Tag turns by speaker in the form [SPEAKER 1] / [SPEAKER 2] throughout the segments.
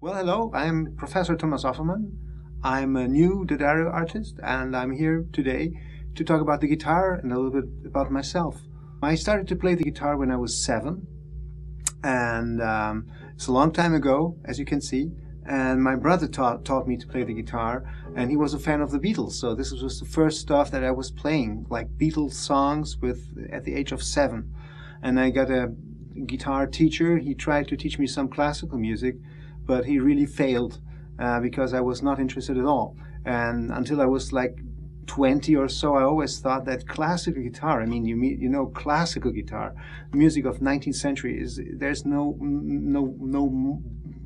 [SPEAKER 1] Well, hello, I'm Professor Thomas Offerman. I'm a new Dadario artist, and I'm here today to talk about the guitar and a little bit about myself. I started to play the guitar when I was 7, and it's a long time ago, as you can see. And my brother taught me to play the guitar, and he was a fan of the Beatles, so this was the first stuff that I was playing, like Beatles songs at the age of 7. And I got a guitar teacher. He tried to teach me some classical music, but he really failed because I was not interested at all. And until I was like 20 or so, I always thought that classical guitar, I mean, you know, classical guitar, music of 19th century, there's no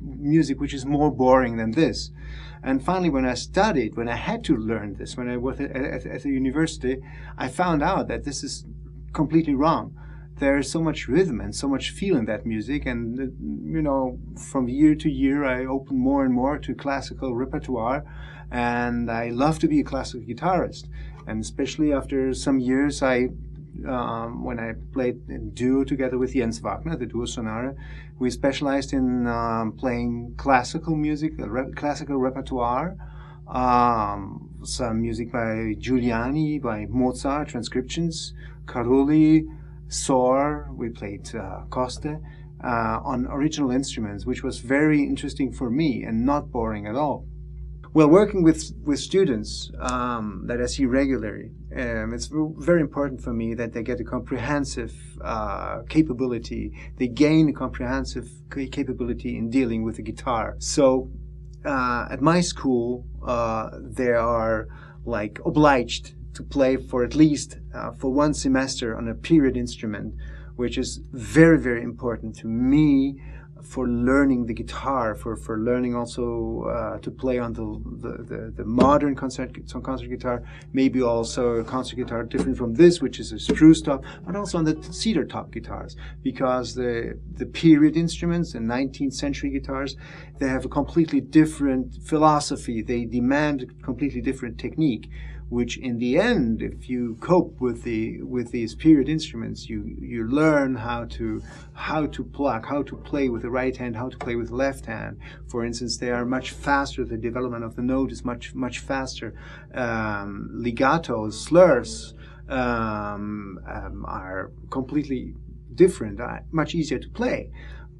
[SPEAKER 1] music which is more boring than this. And finally, when I had to learn this, when I was at the university, I found out that this is completely wrong. There's so much rhythm and so much feel in that music, and you know, from year to year I open more and more to classical repertoire, and I love to be a classical guitarist. And especially after some years, when I played in duo together with Jens Wagner, the duo sonare, we specialized in playing classical music, classical repertoire, some music by Giuliani, by Mozart, transcriptions, Carulli, Sohr, we played Coste on original instruments, which was very interesting for me and not boring at all. Well, working with students that I see regularly, it's very important for me that they get a comprehensive capability. They gain a comprehensive capability in dealing with the guitar. So at my school, they are like obliged to play for at least for one semester on a period instrument, which is very, very important to me for learning the guitar, for learning also to play on the modern concert guitar, maybe also a concert guitar different from this, which is a spruce top, but also on the cedar top guitars, because the period instruments, the 19th century guitars, they have a completely different philosophy. They demand a completely different technique, which in the end, if you cope with these period instruments, you learn how to pluck, how to play with the right hand, how to play with the left hand. For instance, they are much faster. The development of the note is much faster. Legatos, slurs are completely different, much easier to play.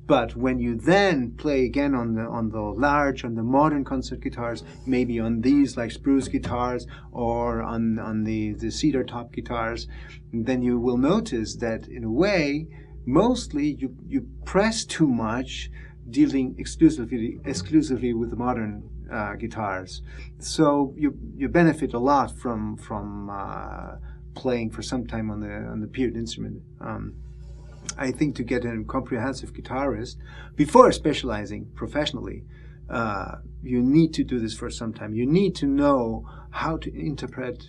[SPEAKER 1] But when you then play again on the modern concert guitars, maybe on these like spruce guitars or on the cedar top guitars, then you will notice that in a way, mostly you press too much, dealing exclusively with the modern guitars. So you benefit a lot from playing for some time on the period instrument. I think to get a comprehensive guitarist, before specializing professionally, you need to do this for some time. You need to know how to interpret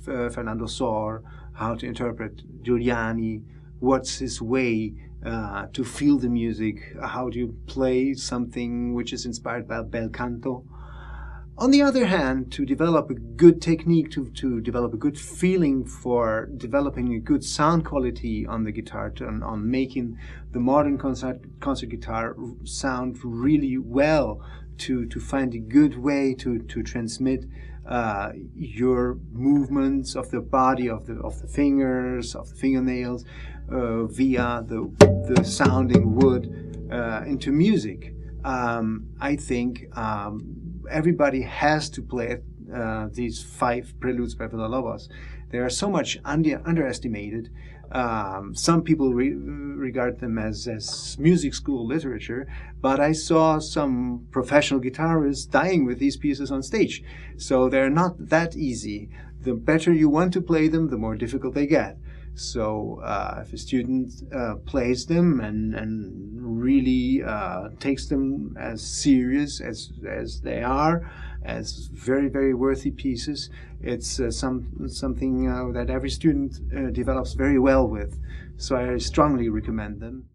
[SPEAKER 1] Fernando Sohr, how to interpret Giuliani, what's his way to feel the music, how do you play something which is inspired by bel canto. On the other hand, to develop a good technique, to develop a good feeling for developing a good sound quality on the guitar, on making the modern concert guitar sound really well, to find a good way to transmit your movements of the body, of the fingers, of the fingernails, via the sounding wood into music. I think everybody has to play these 5 preludes by Villalobos. They are so much underestimated. Some people regard them as music school literature, but I saw some professional guitarists dying with these pieces on stage. So they're not that easy. The better you want to play them, the more difficult they get. So if a student plays them and really takes them as serious as they are, as very, very worthy pieces, it's something that every student develops very well with. So I strongly recommend them.